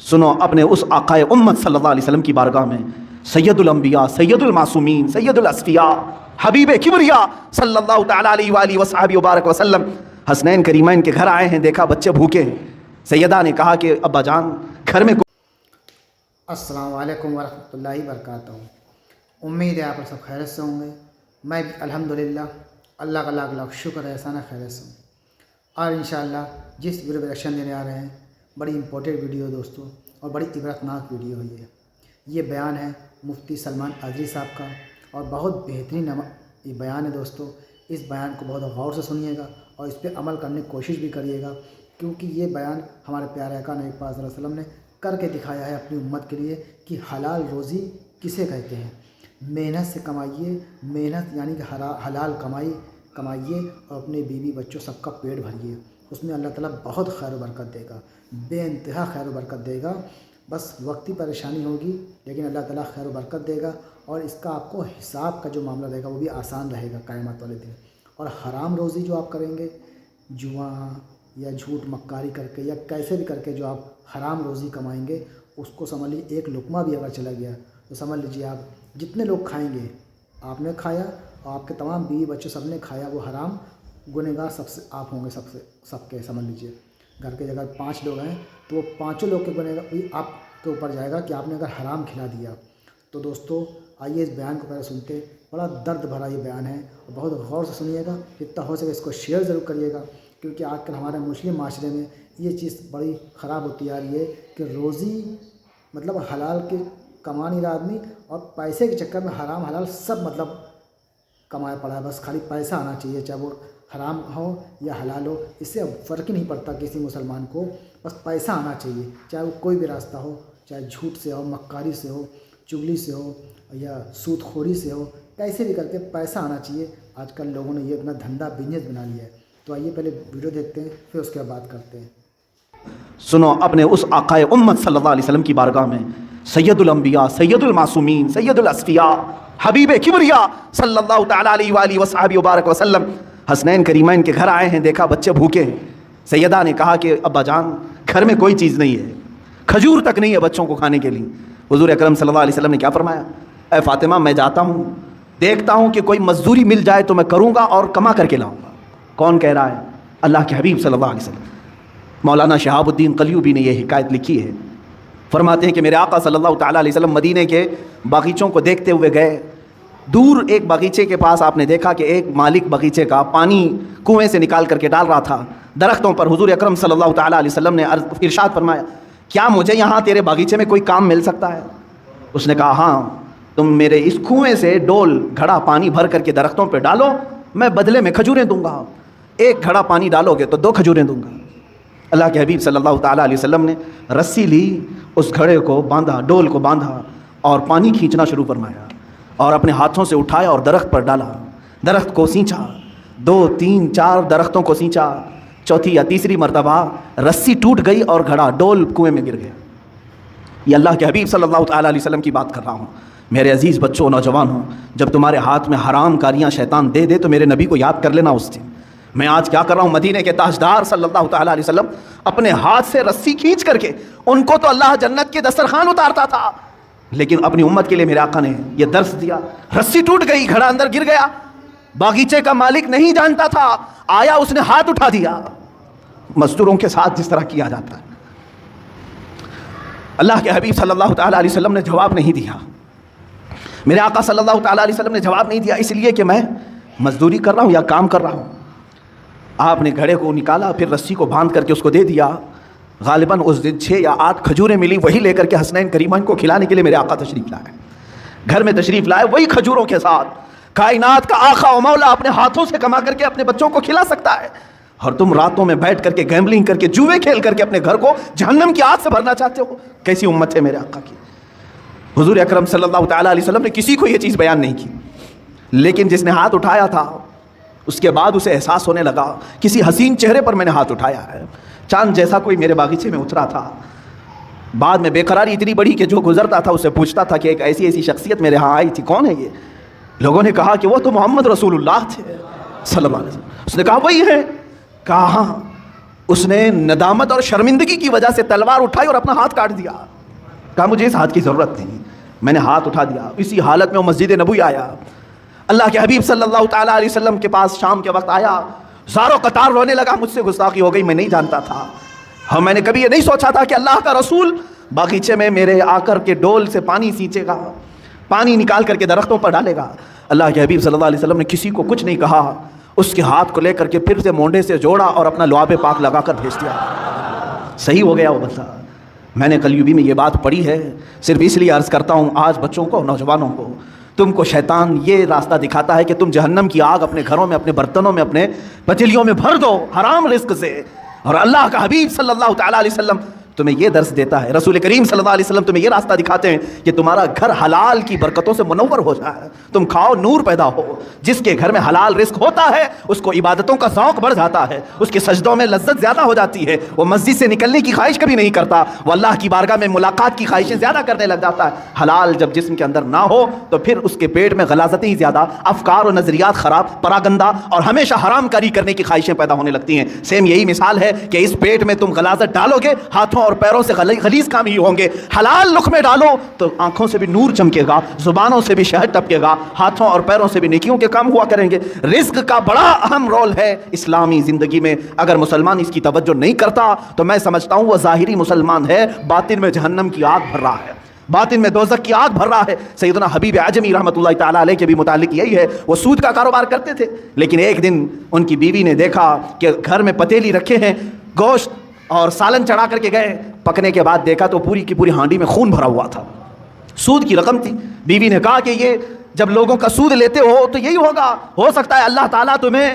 سنو اپنے اس آقائے امت صلی اللہ علیہ وسلم کی بارگاہ میں، سید الانبیاء، سید المعصومین، سید الاصفیاء، حبیب کبریا صلی اللہ تعالی علیہ وآلہ وصحبہ وبارک وسلم حسنین کریمین کے گھر آئے ہیں، دیکھا بچے بھوکے ہیں۔ سیدہ نے کہا کہ ابا جان گھر میں السلام علیکم ورحمۃ اللہ وبرکاتہ۔ امید ہے آپ سب خیریت سے ہوں گے۔ میں بھی الحمدللہ اللہ کا لاکھ لاکھ شکر ہے، احسان خیریت سے ہوں۔ اور انشاءاللہ جس ویڈیو پہ ریئیکشن دینے آ رہے ہیں، بڑی امپورٹنٹ ویڈیو ہے دوستوں، اور بڑی عبرتناک ویڈیو ہے یہ بیان ہے مفتی سلمان اظہری صاحب کا، اور بہت بہترین یہ بیان ہے دوستوں۔ اس بیان کو بہت غور سے سنیے گا اور اس پہ عمل کرنے کی کوشش بھی کریے گا، کیونکہ یہ بیان ہمارے پیارے آقا نبی پاک صلی اللہ علیہ وسلم نے کر کے دکھایا ہے اپنی امت کے لیے کہ حلال روزی کسے کہتے ہیں۔ محنت سے کمائیے، محنت یعنی کہ حلال کمائیے اور اپنے بیوی بچوں سب کا پیٹ بھریے، اس میں اللہ تعالیٰ بہت خیر و برکت دے گا، بے انتہا خیر و برکت دے گا۔ بس وقتی پریشانی ہوگی لیکن اللہ تعالیٰ خیر و برکت دے گا، اور اس کا آپ کو حساب کا جو معاملہ رہے گا وہ بھی آسان رہے گا قیامت والے دن۔ اور حرام روزی جو آپ کریں گے، جوا یا جھوٹ مکاری کر کے یا کیسے بھی کر کے جو آپ حرام روزی کمائیں گے، اس کو سمجھ لیجیے ایک لقمہ بھی اگر چلا گیا تو سمجھ لیجیے آپ جتنے لوگ کھائیں گے، آپ نے کھایا اور آپ کے تمام بیوی بچے سب نے کھایا، وہ حرام گنہگار سب سے آپ ہوں گے، سب کے سمجھ لیجیے۔ گھر کے اگر 5 لوگ ہیں تو وہ 5 لوگ کے گنہگار بھی آپ کے اوپر جائے گا کہ آپ نے اگر حرام کھلا دیا۔ تو دوستو آئیے اس بیان کو پہلے سنتے، بڑا درد بھرا یہ بیان ہے، اور بہت غور سے سنیے گا، جتنا ہو سکے اس کو شیئر ضرور کریے گا، کیونکہ آج کل ہمارے مسلم معاشرے میں یہ چیز بڑی خراب ہوتی آ رہی ہے کہ روزی مطلب حلال کے کما نہیں رہا آدمی، اور پیسے کے چکر میں حرام حلال سب مطلب کمایا پڑا ہے، بس خالی پیسہ آنا چاہیے، چاہے وہ حرام ہو یا حلال ہو، اس سے فرق ہی نہیں پڑتا کسی مسلمان کو، بس پیسہ آنا چاہیے، چاہے وہ کوئی بھی راستہ ہو، چاہے جھوٹ سے ہو، مکاری سے ہو، چغلی سے ہو یا سود خوری سے ہو، کیسے بھی کر کے پیسہ آنا چاہیے۔ آج کل لوگوں نے یہ اپنا دھندا بزنس بنا لیا ہے۔ تو آئیے پہلے ویڈیو دیکھتے ہیں، پھر اس کے بعد بات کرتے ہیں۔ سنو اپنے اس آقائے امت صلی اللہ علیہ وسلم کی بارگاہ میں، سید الانبیاء، سید المعصومین، سید الاصفیاء، حبیب کبریا صلی اللہ تعالی علیہ وآلہ وصحبہ وبارک وسلم حسنین کریمین کے گھر آئے ہیں، دیکھا بچے بھوکے ہیں۔ سیدہ نے کہا کہ ابا جان گھر میں کوئی چیز نہیں ہے، کھجور تک نہیں ہے بچوں کو کھانے کے لیے۔ حضور اکرم صلی اللہ علیہ وسلم نے کیا فرمایا؟ اے فاطمہ میں جاتا ہوں، دیکھتا ہوں کہ کوئی مزدوری مل جائے تو میں کروں گا اور کما کر کے لاؤں گا۔ کون کہہ رہا ہے؟ اللہ کے حبیب صلی اللہ علیہ وسلم۔ مولانا شہاب الدین قلیوبی نے یہ حکایت لکھی ہے، فرماتے ہیں کہ میرے آقا صلی اللہ تعالیٰ علیہ وسلم مدینے کے باغیچوں کو دیکھتے ہوئے گئے، دور ایک باغیچے کے پاس آپ نے دیکھا کہ ایک مالک باغیچے کا پانی کنویں سے نکال کر کے ڈال رہا تھا درختوں پر۔ حضور اکرم صلی اللہ تعالیٰ علیہ وسلم نے ارشاد فرمایا، کیا مجھے یہاں تیرے باغیچے میں کوئی کام مل سکتا ہے؟ اس نے کہا ہاں، تم میرے اس کنویں سے ڈول گھڑا پانی بھر کر کے درختوں پہ ڈالو، میں بدلے میں کھجوریں دوں گا، ایک گھڑا پانی ڈالو گے تو 2 کھجوریں دوں گا۔ اللہ کے حبیب صلی اللہ تعالیٰ علیہ وسلم نے رسی لی، اس گھڑے کو باندھا، ڈول کو باندھا اور پانی کھینچنا شروع فرمایا، اور اپنے ہاتھوں سے اٹھایا اور درخت پر ڈالا، درخت کو سینچا، 2 3 4 درختوں کو سینچا، چوتھی یا تیسری مرتبہ رسی ٹوٹ گئی اور گھڑا ڈول کنویں میں گر گیا۔ یہ اللہ کے حبیب صلی اللہ تعالیٰ علیہ وسلم کی بات کر رہا ہوں۔ میرے عزیز بچوں، نوجوانوں، جب تمہارے ہاتھ میں حرام کاریاں شیطان دے تو میرے نبی کو یاد کر لینا اس دن۔ میں آج کیا کر رہا ہوں؟ مدینے کے تاجدار صلی اللہ تعالیٰ علیہ وسلم اپنے ہاتھ سے رسی کھینچ کر کے ان کو تو اللہ جنت کے دسترخوان اتارتا تھا، لیکن اپنی امت کے لیے میرے آقا نے یہ درس دیا۔ رسی ٹوٹ گئی، گھڑا اندر گر گیا، باغیچے کا مالک نہیں جانتا تھا، آیا اس نے ہاتھ اٹھا دیا، مزدوروں کے ساتھ جس طرح کیا جاتا ہے۔ اللہ کے حبیب صلی اللہ تعالیٰ علیہ وسلم نے جواب نہیں دیا، میرے آقا صلی اللہ تعالیٰ علیہ وسلم نے جواب نہیں دیا، اس لیے کہ میں مزدوری کر رہا ہوں یا کام کر رہا ہوں۔ آپ نے گھڑے کو نکالا، پھر رسی کو باندھ کر کے اس کو دے دیا۔ غالباً اس دن 6 یا 8 کھجوریں ملی، وہی لے کر کے حسنین کریمین کو کھلانے کے لیے میرے آقا تشریف لائے، گھر میں تشریف لائے وہی کھجوروں کے ساتھ۔ کائنات کا آقا و مولا اپنے ہاتھوں سے کما کر کے اپنے بچوں کو کھلا سکتا ہے، اور تم راتوں میں بیٹھ کر کے گیمبلنگ کر کے جوئے کھیل کر کے اپنے گھر کو جہنم کی آگ سے بھرنا چاہتے ہو؟ کیسی امت ہے میرے آقا کی۔ حضور اکرم صلی اللہ تعالیٰ علیہ وسلم نے کسی کو یہ چیز بیان نہیں کی، لیکن جس نے ہاتھ اٹھایا تھا اس کے بعد اسے احساس ہونے لگا کسی حسین چہرے پر میں نے ہاتھ اٹھایا ہے، چاند جیسا کوئی میرے باغیچے میں اترا تھا۔ بعد میں بے قراری اتنی بڑی کہ جو گزرتا تھا اسے پوچھتا تھا کہ ایک ایسی شخصیت میرے ہاں آئی تھی، کون ہے یہ؟ لوگوں نے کہا کہ وہ تو محمد رسول اللہ تھے صلی اللہ علیہ وسلم۔ اس نے کہا وہی ہے؟ کہا ہاں۔ اس نے ندامت اور شرمندگی کی وجہ سے تلوار اٹھائی اور اپنا ہاتھ کاٹ دیا. کہا مجھے اس ہاتھ کی ضرورت نہیں. میں نے ہاتھ اٹھا دیا. اسی حالت میں وہ مسجد نبوی آیا. اللہ کے حبیب صلی اللہ تعالیٰ علیہ وسلم کے پاس شام کے وقت آیا. زاروں قطار رونے لگا, مجھ سے گستاخی ہو گئی, میں نہیں جانتا تھا. ہاں میں نے کبھی یہ نہیں سوچا تھا کہ اللہ کا رسول باغیچے میں میرے آ کر کے ڈول سے پانی سینچے گا, پانی نکال کر کے درختوں پر ڈالے گا. اللہ کے حبیب صلی اللہ علیہ وسلم نے کسی کو کچھ نہیں کہا. اس کے ہاتھ کو لے کر کے پھر سے مونڈے سے جوڑا اور اپنا لعاب پاک لگا کر بھیج دیا. صحیح ہو گیا وہ بندہ. میں نے کلیوبی میں یہ بات پڑھی ہے, صرف اس لیے عرض کرتا ہوں آج بچوں کو, نوجوانوں کو, تم کو شیطان یہ راستہ دکھاتا ہے کہ تم جہنم کی آگ اپنے گھروں میں, اپنے برتنوں میں, اپنے پتیلیوں میں بھر دو حرام رزق سے. اور اللہ کا حبیب صلی اللہ تعالیٰ علیہ وسلم تمہیں یہ درس دیتا ہے, رسول کریم صلی اللہ علیہ وسلم تمہیں یہ راستہ دکھاتے ہیں کہ تمہارا گھر حلال کی برکتوں سے منور ہو جائے, تم کھاؤ نور پیدا ہو. جس کے گھر میں حلال رزق ہوتا ہے اس کو عبادتوں کا ذوق بڑھ جاتا ہے, اس کے سجدوں میں لذت زیادہ ہو جاتی ہے, وہ مسجد سے نکلنے کی خواہش کبھی نہیں کرتا, وہ اللہ کی بارگاہ میں ملاقات کی خواہشیں زیادہ کرنے لگ جاتا ہے. حلال جب جسم کے اندر نہ ہو تو پھر اس کے پیٹ میں غلاظتیں ہی زیادہ, افکار و نظریات خراب, پراگندہ اور ہمیشہ حرام کاری کرنے کی خواہشیں پیدا ہونے لگتی ہیں. سیم یہی مثال ہے کہ اس پیٹ میں تم غلاظت ڈالو گے, ہاتھوں اور پیروں سے غلیظ کام ہی ہوں گے. حلال لقمے ڈالو تو آنکھوں سے بھی نور چمکے گا, زبانوں سے بھی شہد ٹپکے گا, ہاتھوں اور پیروں سے بھی نیکیوں کے کام ہوا کریں گے. رزق کا بڑا اہم رول ہے اسلامی زندگی میں. اگر مسلمان اس کی توجہ نہیں کرتا تو میں سمجھتا ہوں وہ ظاہری مسلمان ہے, باطن میں جہنم کی آگ بھر رہا ہے, باطن میں دوزخ کی آگ بھر رہا ہے. سیدنا حبیب اعجمی رحمۃ اللہ تعالیٰ علیہ کے بھی متعلق یہی ہے. وہ سود کا کاروبار کرتے تھے, لیکن ایک دن ان کی بیوی نے دیکھا کہ گھر میں پتیلی رکھے ہیں, گوشت اور سالن چڑھا کر کے گئے. پکنے کے بعد دیکھا تو پوری کی پوری ہانڈی میں خون بھرا ہوا تھا, سود کی رقم تھی. بیوی نے کہا کہ یہ جب لوگوں کا سود لیتے ہو تو یہی ہوگا, ہو سکتا ہے اللہ تعالیٰ تمہیں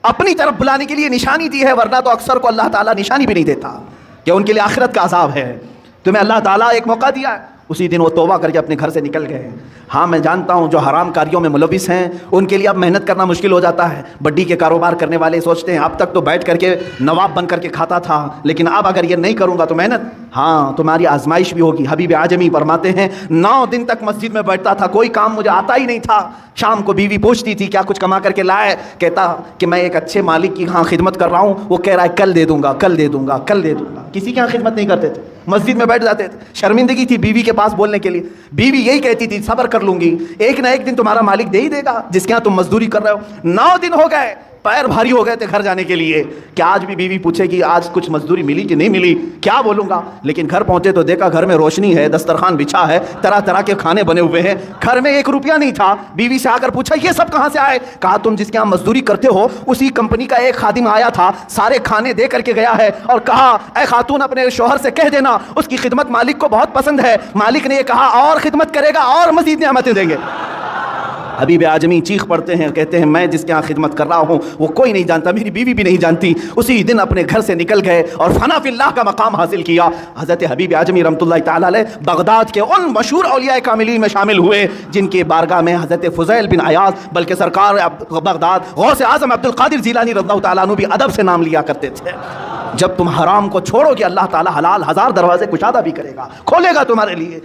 اپنی طرف بلانے کے لیے نشانی دی ہے, ورنہ تو اکثر کو اللہ تعالیٰ نشانی بھی نہیں دیتا کہ ان کے لیے آخرت کا عذاب ہے. تمہیں اللہ تعالیٰ ایک موقع دیا ہے. اسی دن وہ توبہ کر کے اپنے گھر سے نکل گئے. ہاں میں جانتا ہوں جو حرام کاریوں میں ملوث ہیں ان کے لیے اب محنت کرنا مشکل ہو جاتا ہے. بڈی کے کاروبار کرنے والے سوچتے ہیں اب تک تو بیٹھ کر کے نواب بن کر کے کھاتا تھا, لیکن اب اگر یہ نہیں کروں گا تو محنت, ہاں تمہاری آزمائش بھی ہوگی. حبیب اعجمی فرماتے ہیں 9 دن تک مسجد میں بیٹھتا تھا, کوئی کام مجھے آتا ہی نہیں تھا. شام کو بیوی پوچھتی تھی کیا کچھ کما کر کے لائے, کہتا کہ میں ایک اچھے مالک کی ہاں خدمت کر رہا ہوں, وہ کہہ رہا ہے کل دے دوں گا, کل دے دوں گا, کل دے دوں گا. کسی کے یہاں خدمت نہیں کرتے تھے, مسجد میں بیٹھ جاتے تھے. شرمندگی تھی بیوی کے پاس بولنے کے لیے. بیوی یہی کہتی تھی صبر کر لوں گی, ایک نہ ایک دن تمہارا مالک دے ہی دے گا جس کے یہاں تم مزدوری کر رہے ہو. 9 دن ہو گئے, پیر بھاری ہو گئے تھے گھر جانے کے لیے. کہ آج بھی بیوی پوچھے گی آج کچھ مزدوری ملی کہ نہیں ملی, کیا بولوں گا. لیکن گھر پہنچے تو دیکھا گھر میں روشنی ہے, دسترخوان بچھا ہے, طرح طرح کے کھانے بنے ہوئے ہیں, گھر میں 1 روپیہ نہیں تھا. بیوی سے آ کر پوچھا یہ سب کہاں سے آئے. کہا تم جس کے یہاں مزدوری کرتے ہو اسی کمپنی کا ایک خادم آیا تھا, سارے کھانے دے کر کے گیا ہے اور کہا اے خاتون اپنے شوہر سے کہہ دینا اس کی خدمت مالک کو بہت پسند ہے. مالک نے یہ کہا اور خدمت کرے گا اور مزید نعمتیں دیں گے. حبیب اعجمی چیخ پڑتے ہیں, کہتے ہیں میں جس کے یہاں خدمت کر رہا ہوں وہ کوئی نہیں جانتا, میری بیوی بھی نہیں جانتی. اسی دن اپنے گھر سے نکل گئے اور فنا فی اللہ کا مقام حاصل کیا. حضرت حبیب اعجمی رحمۃ اللہ تعالیٰ علیہ بغداد کے ان مشہور اولیاء کاملین میں شامل ہوئے جن کے بارگاہ میں حضرت فضیل بن عیاض بلکہ سرکار بغداد غوث اعظم عبد القادر جیلانی رضی اللہ تعالیٰ عنہ بھی ادب سے نام لیا کرتے تھے. جب تم حرام کو چھوڑو گے اللہ تعالیٰ حلال 1000 دروازے کشادہ بھی کرے گا, کھولے گا تمہارے لیے.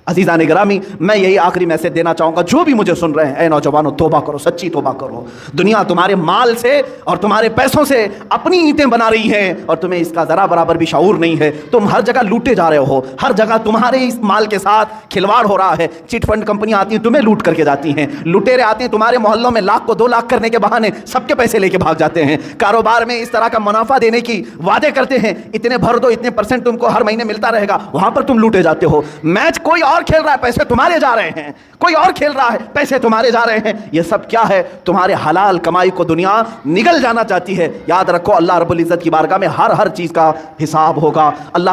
عزیزان گرامی, میں یہی آخری میسج دینا چاہوں گا جو بھی مجھے سن رہے ہیں, اے نوجوانوں توبہ کرو, سچی توبہ کرو. دنیا تمہارے مال سے اور تمہارے پیسوں سے اپنی اینٹیں بنا رہی ہیں اور تمہیں اس کا ذرا برابر بھی شعور نہیں ہے. تم ہر جگہ لوٹے جا رہے ہو, ہر جگہ تمہارے اس مال کے ساتھ کھلواڑ ہو رہا ہے. چٹ فنڈ کمپنیاں آتی ہیں تمہیں لوٹ کر کے جاتی ہیں, لٹیرے آتے ہیں تمہارے محلوں میں 1 لاکھ کو 2 لاکھ کرنے کے بہانے سب کے پیسے لے کے بھاگ جاتے ہیں. کاروبار میں اس طرح کا منافع دینے کی وعدے کرتے ہیں, اتنے بھر دو, اتنے % تم کو ہر مہینے ملتا رہے گا, وہاں پر تم لوٹے جاتے ہو. میچ کوئی اور کھیل رہا ہے, پیسے تمہارے جا رہے ہیں, کوئی اور کھیل رہا ہے, پیسے تمہارے جا رہے ہیں. یہ سب کیا ہے؟ تمہارے حلال کمائی کو دنیا نگل جانا چاہتی ہے. یاد رکھو اللہ رب العزت کی بارگاہ میں ہر چیز کا حساب ہوگا. اللہ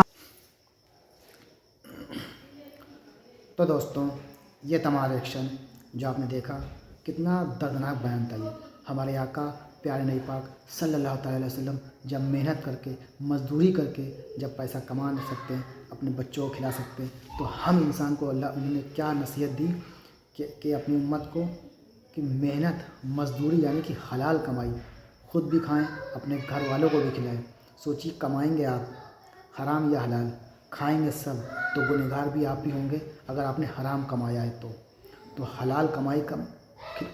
تو دوستوں یہ تمام ایکشن جو آپ نے دیکھا کتنا دردناک بیان تھا. یہ ہمارے آقا پیارے نبی پاک صلی اللہ تعالی علیہ وسلم جب محنت کر کے مزدوری کر کے جب پیسہ کما سکتے ہیں, اپنے بچوں کو کھلا سکتے ہیں, تو ہم انسان کو اللہ انہوں نے کیا نصیحت دی کہ اپنی امت کو کہ محنت مزدوری یعنی کہ حلال کمائی, خود بھی کھائیں اپنے گھر والوں کو بھی کھلائیں. سوچیے کمائیں گے آپ حرام یا حلال, کھائیں گے سب تو گنہگار بھی آپ ہی ہوں گے اگر آپ نے حرام کمایا ہے تو حلال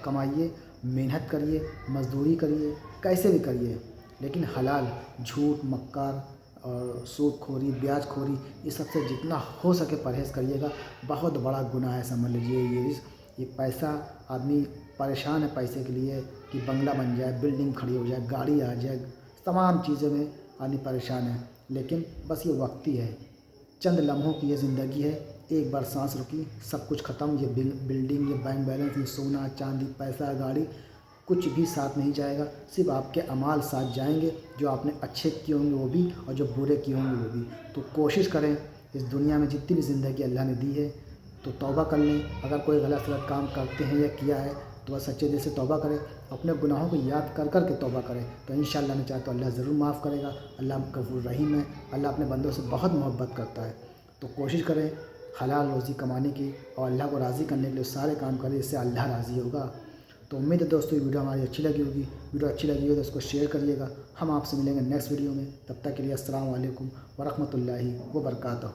کمائیے, محنت کریے, مزدوری کریے, کیسے بھی کریے, لیکن حلال، جھوٹ، مکار اور سود خوری، بیاج خوری، یہ سب سے جتنا ہو سکے پرہیز کریے گا۔ بہت بڑا گناہ ہے سمجھ لیجیے یہ پیسہ، آدمی پریشان ہے پیسے کے لیے کہ بنگلہ بن جائے، بلڈنگ کھڑی ہو جائے، گاڑی آ جائے، تمام چیزوں میں آدمی پریشان ہے، لیکن بس یہ وقتی ہے، چند لمحوں کی یہ زندگی ہے۔ ایک بار سانس رکی سب کچھ ختم، یہ بلڈنگ، یہ بینک بیلنس، یہ سونا چاندی، پیسہ، گاڑی، کچھ بھی ساتھ نہیں جائے گا، صرف آپ کے اعمال ساتھ جائیں گے، جو آپ نے اچھے کیے ہوں گے وہ بھی اور جو برے کیے ہوں گے وہ بھی۔ تو کوشش کریں اس دنیا میں جتنی بھی زندگی اللہ نے دی ہے تو توبہ کر لیں۔ اگر کوئی غلط کام کرتے ہیں یا کیا ہے تو بس سچے دل سے توبہ کریں، اپنے گناہوں کو یاد کر کر کے توبہ کریں، تو انشاءاللہ نے چاہے تو اللہ ضرور معاف کرے گا۔ اللہ غفور رحیم ہے، اللہ اپنے بندوں سے بہت محبت کرتا ہے۔ تو کوشش کریں حلال روزی کمانے کی اور اللہ کو راضی کرنے کے لیے سارے کام کریں، اس سے اللہ راضی ہوگا۔ تو امید ہے دوستو یہ ویڈیو ہماری اچھی لگی ہوگی، ویڈیو اچھی لگی ہو تو اس کو شیئر کریے گا۔ ہم آپ سے ملیں گے نیکسٹ ویڈیو میں، تب تک کے لیے السلام علیکم ورحمۃ اللہ وبرکاتہ۔